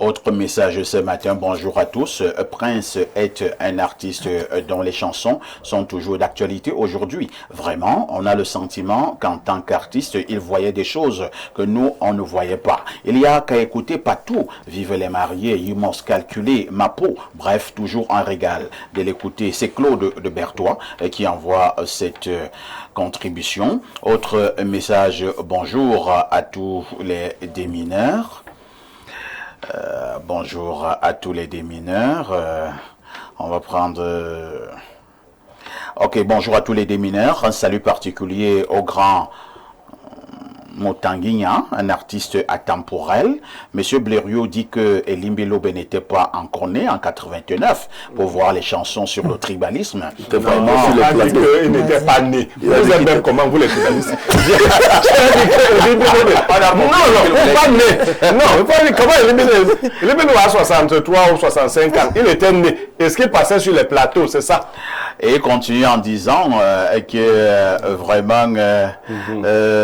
Autre message ce matin, bonjour à tous. Prince est un artiste dont les chansons sont toujours d'actualité aujourd'hui. Vraiment, on a le sentiment qu'en tant qu'artiste, il voyait des choses que nous, on ne voyait pas. Il y a qu'à écouter Patou, Vive les mariés, Yumos calculé, Ma peau, bref, toujours un régal de l'écouter. C'est Claude de Berthois qui envoie cette contribution. Autre message, bonjour à tous les démineurs. Bonjour à tous les démineurs. On va prendre... Ok, bonjour à tous les démineurs. Un salut particulier au grand Motanguignan, un artiste atemporel. Monsieur Blériot dit que Elimbi Lobe n'était pas encore né en 89 pour voir les chansons sur le tribalisme. C'est vraiment il n'était pas né. Vous êtes même comment vous les tribalistes? Pas né. Non, comment Elimbi Lobe a 63 ou 65 ans. Il était né. Est-ce qu'il passait sur les plateaux? C'est ça. Et il continue en disant que vraiment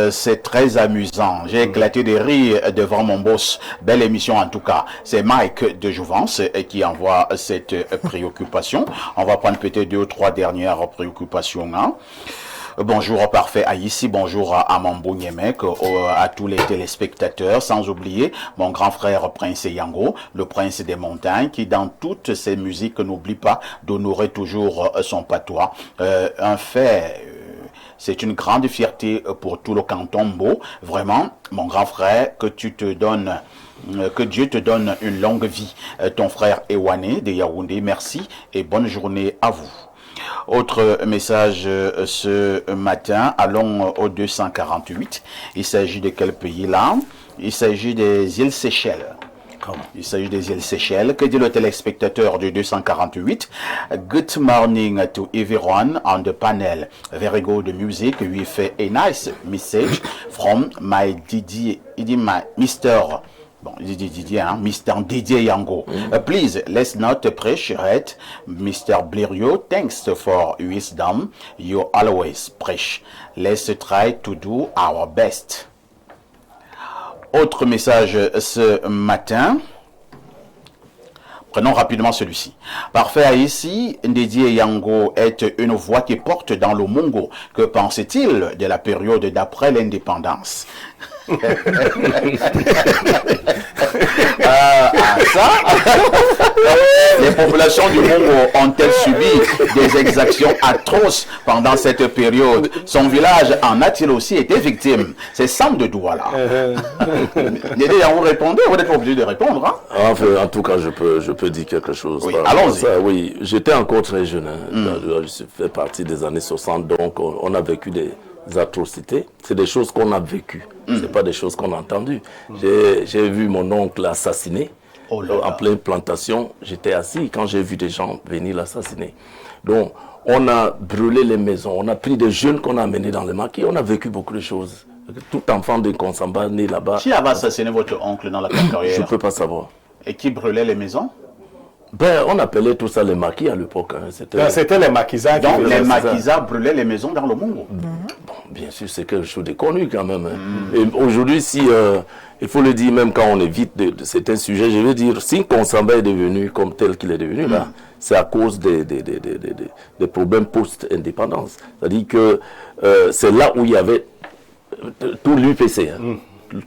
c'est très amusant. J'ai éclaté de rire devant mon boss. Belle émission en tout cas. C'est Mike de Jouvence qui envoie cette préoccupation. On va prendre peut-être 2 ou 3 dernières préoccupations. Hein. Bonjour Parfait Aïssi, bonjour à Mambo Niemek, à tous les téléspectateurs, sans oublier mon grand frère Prince Yango, le prince des montagnes, qui dans toutes ses musiques n'oublie pas d'honorer toujours son patois. Un fait... C'est une grande fierté pour tout le canton Mbo. Vraiment, mon grand frère, que Dieu te donne une longue vie. Ton frère Ewane de Yaoundé, merci et bonne journée à vous. Autre message ce matin, allons au 248. Il s'agit de quel pays là? Il s'agit des îles Seychelles. Il s'agit des îles Seychelles. Que dit le téléspectateur du 248? Good morning to everyone on the panel. Very good music with a nice message from my Mr. Bon, Didier, hein, Mr. Didier Yango. Please, let's not appreciate Mr. Blériot. Thanks for wisdom. You always preach. Let's try to do our best. Autre message ce matin. Prenons rapidement celui-ci. Parfait ici, Didier Yango est une voix qui porte dans le Mongo. Que pense-t-il de la période d'après l'indépendance? Ça, les populations du Mongo ont-elles subi des exactions atroces pendant cette période? Son village en a-t-il aussi été victime? C'est Sam de Douala. Vous répondez, vous n'êtes pas obligé de répondre. Hein? En tout cas, je peux dire quelque chose. Oui, allons-y. Oui, j'étais encore très jeune. Hein. Je fais partie des années 60, donc on a vécu des atrocités. C'est des choses qu'on a vécues. C'est pas des choses qu'on a entendues. J'ai vu mon oncle assassiné en pleine plantation. J'étais assis quand j'ai vu des gens venir l'assassiner. Donc, on a brûlé les maisons. On a pris des jeunes qu'on a amenés dans les maquis. On a vécu beaucoup de choses. Tout enfant de Konsamba né là-bas. Qui avait assassiné votre oncle dans la carrière? Je ne peux pas savoir. Et qui brûlait les maisons? Ben, on appelait tout ça les maquis à l'époque. Hein. C'était les maquisards. Donc les maquisards brûlaient les maisons dans le Mongo. Bon, bien sûr, c'est quelque chose de connu quand même. Hein. Et aujourd'hui, si il faut le dire, même quand on évite de certains sujets, je veux dire, si Konsamba est devenu comme tel qu'il est devenu là, c'est à cause des problèmes post-indépendance. C'est-à-dire que c'est là où il y avait tout l'UPC. Hein.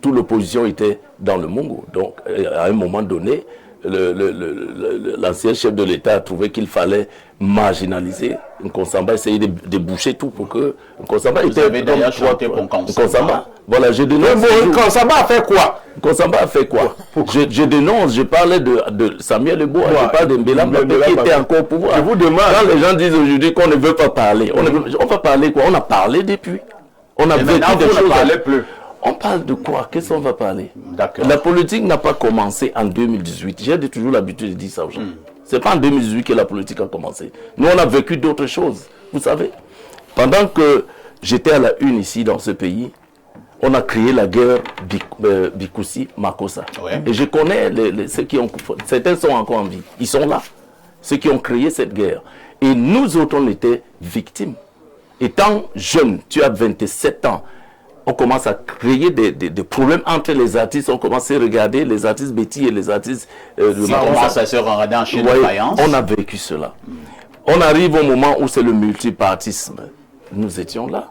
Toute l'opposition était dans le Mongo. Donc, à un moment donné, l'ancien chef de l'État a trouvé qu'il fallait marginaliser Nkonsamba, essayer de boucher tout pour que Nkonsamba était... Vous avez d'ailleurs chanté pour Nkonsamba. Voilà, je dénonce... Nkonsamba a fait quoi? Nkonsamba a fait quoi? Je dénonce, je parlais de Samuel Eboa, je parle de Mbela Mbappé qui était encore au pouvoir. Je vous demande... Quand les gens disent aujourd'hui qu'on ne veut pas parler, on va parler quoi? On a parlé depuis. On a vécu des choses... On ne parlait plus. On parle de quoi? Qu'est-ce qu'on va parler? La politique n'a pas commencé en 2018. J'ai toujours l'habitude de dire ça aux gens. Ce n'est pas en 2018 que la politique a commencé. Nous, on a vécu d'autres choses. Vous savez, pendant que j'étais à la une ici dans ce pays, on a créé la guerre Bikoussi-Makossa. Ouais. Et je connais ceux qui ont... Certains sont encore en vie. Ils sont là. Ceux qui ont créé cette guerre. Et nous autres, on était victimes. Étant jeune, tu as 27 ans. on commence à créer des problèmes entre les artistes. On commence à regarder les artistes Betty et les artistes de commence à se rendre en chaîne de faïence. On a vécu cela. On arrive au moment où c'est le multipartisme. Nous étions là.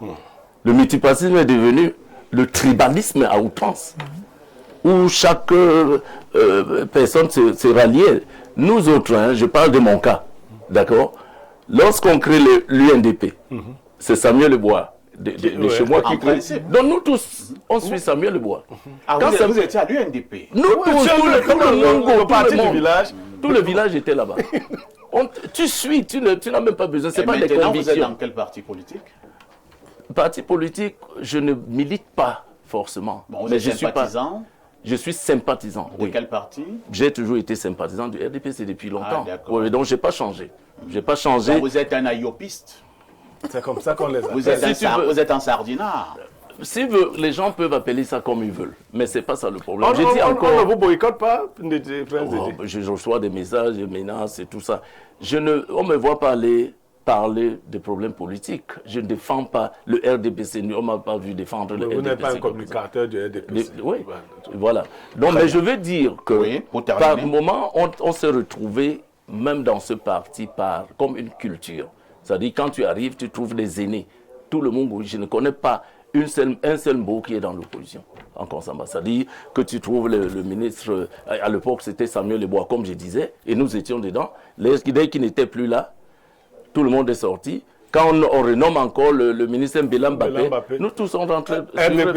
Le multipartisme est devenu le tribalisme à outrance, où chaque personne se ralliait. Nous autres, hein, je parle de mon cas, d'accord? Lorsqu'on crée l'UNDP, c'est Samuel Lebois, de chez moi qui crée. Donc nous tous, on suit Samuel Lebois. Ah, vous étiez à l'UNDP? Nous tous, tout le village était là-bas. Tu suis, tu n'as même pas besoin, c'est pas des convictions. Vous êtes dans quel parti politique? Parti politique, je ne milite pas forcément. Bon, vous êtes sympathisant? Je suis sympathisant. De quel parti? J'ai toujours été sympathisant du RDPC depuis longtemps. Oui, donc je n'ai pas changé. J'ai pas changé. Donc vous êtes un ayopiste? C'est comme ça qu'on les appelle. Vous êtes un sardinard? Si les gens peuvent appeler ça comme ils veulent, mais c'est pas ça le problème. On ne vous boycotte pas? Je reçois des messages, des menaces et tout ça. On ne me voit pas parler des problèmes politiques. Je ne défends pas le RDPC. On ne m'a pas vu défendre le RDPC. Vous n'êtes pas un communicateur du RDPC. Oui, voilà. Donc, mais je veux dire que par moment, on s'est retrouvé, même dans ce parti, comme une culture. C'est-à-dire, quand tu arrives, tu trouves des aînés. Tout le monde, je ne connais pas un seul mot qui est dans l'opposition en Konsamba. C'est-à-dire que tu trouves le ministre, à l'époque, c'était Samuel Lebois, comme je disais, et nous étions dedans. Dès qu'il n'était plus là, tout le monde est sorti. Quand on renomme encore le ministre Mbela Mbappé, nous tous sommes rentrés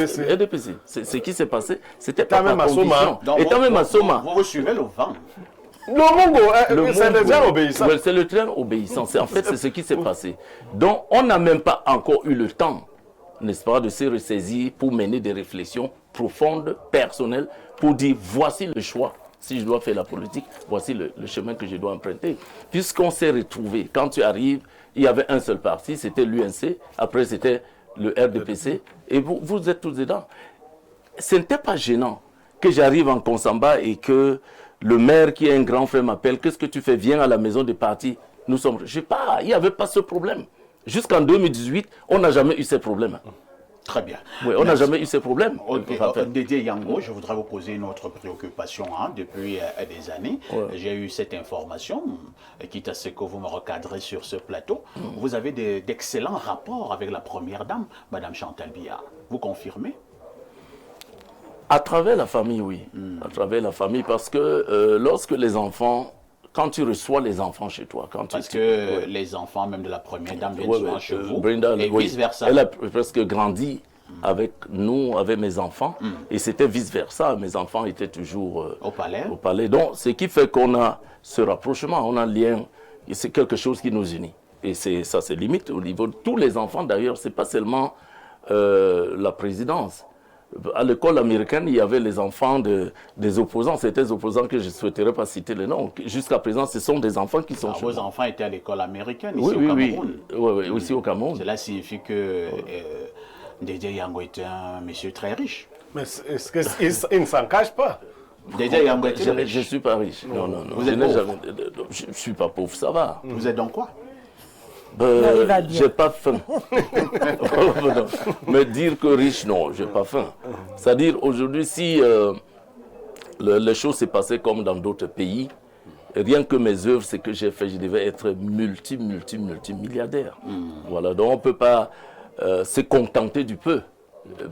sur RDPC. C'est ce qui s'est passé. C'était pas ma conviction. Et quand même à Soma. Vous suivez le vent. C'est le train obéissant. C'est le train obéissant. En fait, c'est ce qui s'est passé. Donc, on n'a même pas encore eu le temps, n'est-ce pas, de se ressaisir pour mener des réflexions profondes, personnelles, pour dire voici le choix. Si je dois faire la politique, voici le chemin que je dois emprunter. Puisqu'on s'est retrouvés, quand tu arrives, il y avait un seul parti, c'était l'UNC, après c'était le RDPC, et vous êtes tous dedans. Ce n'était pas gênant que j'arrive en Konsamba et que le maire qui est un grand frère m'appelle, qu'est-ce que tu fais, viens à la maison des partis. Nous sommes, je sais pas, il n'y avait pas ce problème. Jusqu'en 2018, on n'a jamais eu ces problèmes. Très bien. Oui, on n'a jamais eu ces problèmes. Dédé Yango, je voudrais vous poser une autre préoccupation depuis des années. Ouais. J'ai eu cette information, quitte à ce que vous me recadrez sur ce plateau. Vous avez d'excellents rapports avec la première dame, Madame Chantal Biya. Vous confirmez? À travers la famille, oui. À travers la famille, parce que lorsque les enfants... Quand tu reçois les enfants chez toi, parce que les enfants, même de la première dame, viennent souvent chez vous, Brenda, et vice-versa. Elle a presque grandi avec nous, avec mes enfants, et c'était vice-versa. Mes enfants étaient toujours au palais. Donc, ce qui fait qu'on a ce rapprochement, on a un lien, et c'est quelque chose qui nous unit. Et ça se limite au niveau de tous les enfants, d'ailleurs, c'est pas seulement la présidence. À l'école américaine, il y avait les enfants des opposants. C'était des opposants que je ne souhaiterais pas citer les noms. Jusqu'à présent, ce sont des enfants qui sont... Alors, vos enfants étaient à l'école américaine, ici au Cameroun. Oui, ici au Cameroun. Cela signifie que Dédé Yango était un monsieur très riche. Mais est-ce qu'il ne s'en cache pas? Dédé Yango était riche. Je ne suis pas riche. Non. Vous êtes pauvre? Je ne suis pas pauvre, ça va. Vous êtes donc quoi? J'ai pas faim. Mais dire que riche, non, j'ai pas faim. C'est-à-dire, aujourd'hui, si les choses s'est passées comme dans d'autres pays, rien que mes œuvres, c'est que j'ai fait, je devais être multimilliardaire. Voilà, donc on ne peut pas se contenter du peu,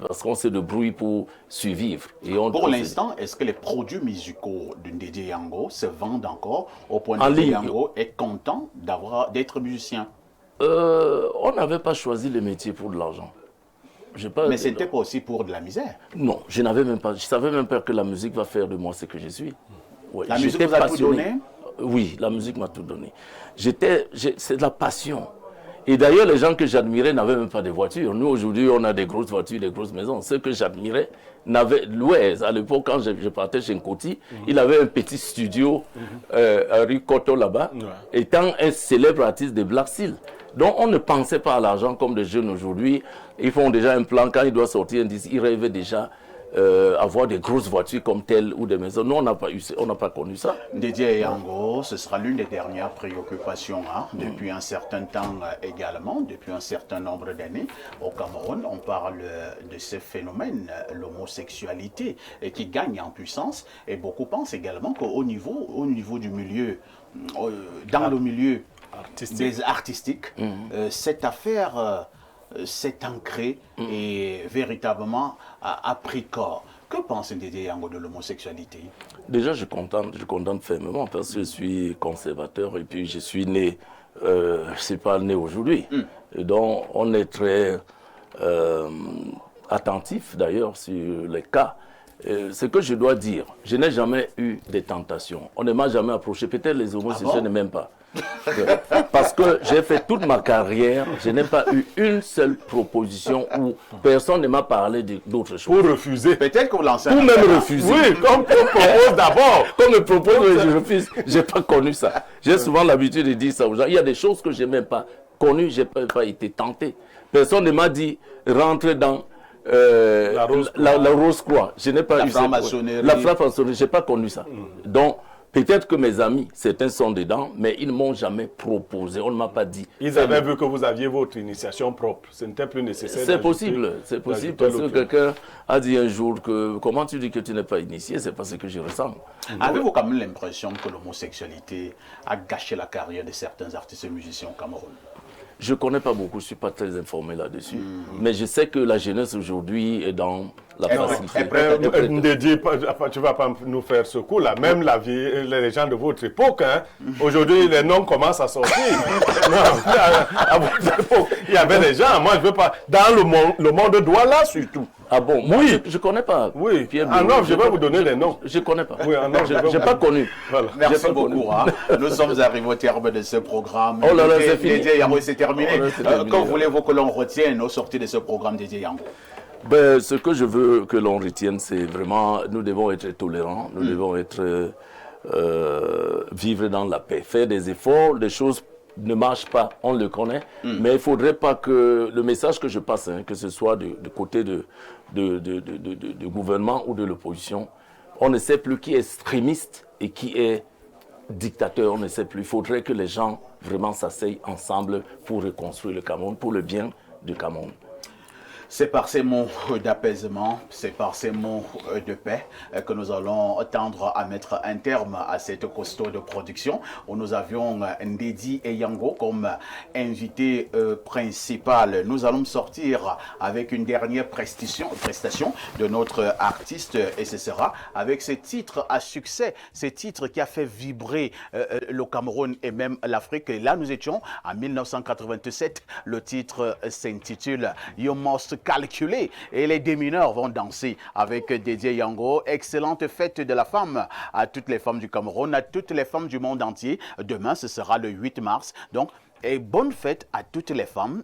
parce qu'on se débrouille pour survivre. Et pour l'instant, est-ce que les produits musicaux de Dédé Yango se vendent encore au point de Dédé Yango est content d'être musicien? On n'avait pas choisi le métier pour de l'argent. Mais ce n'était pas aussi pour de la misère? Non, je savais même pas que la musique va faire de moi ce que je suis. Ouais, la musique vous a tout donné? Oui, la musique m'a tout donné. C'est de la passion. Et d'ailleurs, les gens que j'admirais n'avaient même pas de voitures. Nous, aujourd'hui, on a des grosses voitures, des grosses maisons. Ceux que j'admirais n'avaient... Louis, à l'époque, quand je partais chez Nkoti, il avait un petit studio à rue Koto là-bas, étant un célèbre artiste de Black Seal. Donc, on ne pensait pas à l'argent comme des jeunes aujourd'hui. Ils font déjà un plan. Quand ils doivent sortir un disque, ils rêvaient déjà avoir des grosses voitures comme telles ou des maisons. Nous, on n'a pas connu ça. Dédié Yango, ce sera l'une des dernières préoccupations depuis un certain temps également, depuis un certain nombre d'années. Au Cameroun, on parle de ce phénomène, l'homosexualité, qui gagne en puissance. Et beaucoup pensent également qu'au niveau du milieu, dans le milieu artistique, cette affaire s'est ancrée et véritablement a pris corps. Que pense Dédé Yango de l'homosexualité? Déjà, je condamne fermement parce que je suis conservateur et puis je suis né, je ne suis pas né aujourd'hui. Donc, on est très attentif d'ailleurs sur les cas. Ce que je dois dire, je n'ai jamais eu des tentations. On ne m'a jamais approché. Peut-être les homosexuels ne m'aiment pas. Parce que j'ai fait toute ma carrière, je n'ai pas eu une seule proposition où personne ne m'a parlé d'autres choses. Pour refuser. Peut-être que vous lancez Pour même refuser. Oui, comme on propose d'abord. Comme me propose, je refuse. Je n'ai pas connu ça. J'ai souvent l'habitude de dire ça aux gens. Il y a des choses que je n'ai même pas connues, je n'ai pas été tenté. Personne ne m'a dit rentrer dans la Rose-Croix. Je n'ai pas eu ça. La franc-maçonnerie, je n'ai pas connu ça. Donc, peut-être que mes amis, certains sont dedans, mais ils ne m'ont jamais proposé. On ne m'a pas dit. Ils avaient vu que vous aviez votre initiation propre. Ce n'était plus nécessaire. C'est possible. C'est possible parce que quelqu'un a dit un jour que comment tu dis que tu n'es pas initié, c'est parce que je ressemble. Avez-vous quand même l'impression que l'homosexualité a gâché la carrière de certains artistes et musiciens au Cameroun? Je ne connais pas beaucoup, je ne suis pas très informé là-dessus. Mais je sais que la jeunesse aujourd'hui est dans la facilité. Dédié, tu ne vas pas nous faire ce coup-là. Même les gens de votre époque, aujourd'hui, les noms commencent à sortir. Non, à votre époque, il y avait des gens, moi je ne veux pas. Dans le monde Douala surtout. Ah bon? Moi, Oui. je ne connais pas. Oui, Pierre en off, je vais vous donner les noms. Je ne connais pas. Oui, en off, je n'ai pas connu. Voilà. Merci beaucoup. Nous sommes arrivés au terme de ce programme. Oh là là, c'est fini. Dédé Yango, c'est terminé. Oh là, c'est terminé. Que voulez-vous que l'on retienne au sortir de ce programme, Dédé Yango? Ben, ce que je veux que l'on retienne, c'est vraiment, nous devons être tolérants, nous devons être, vivre dans la paix, faire des efforts, des choses ne marchent pas, on le connaît, mais il ne faudrait pas que le message que je passe, que ce soit du côté du gouvernement ou de l'opposition, on ne sait plus qui est extrémiste et qui est dictateur, on ne sait plus. Il faudrait que les gens vraiment s'asseyent ensemble pour reconstruire le Cameroun, pour le bien du Cameroun. C'est par ces mots d'apaisement, c'est par ces mots de paix que nous allons tendre à mettre un terme à cette costaud de production où nous avions Ndédi Yango comme invité principal. Nous allons sortir avec une dernière prestation de notre artiste et ce sera avec ce titre à succès, ce titre qui a fait vibrer le Cameroun et même l'Afrique. Et là, nous étions en 1987. Le titre s'intitule You Must Calculer et les démineurs vont danser avec Dédé Yango. Excellente fête de la femme à toutes les femmes du Cameroun, à toutes les femmes du monde entier. Demain, ce sera le 8 mars. Donc, et bonne fête à toutes les femmes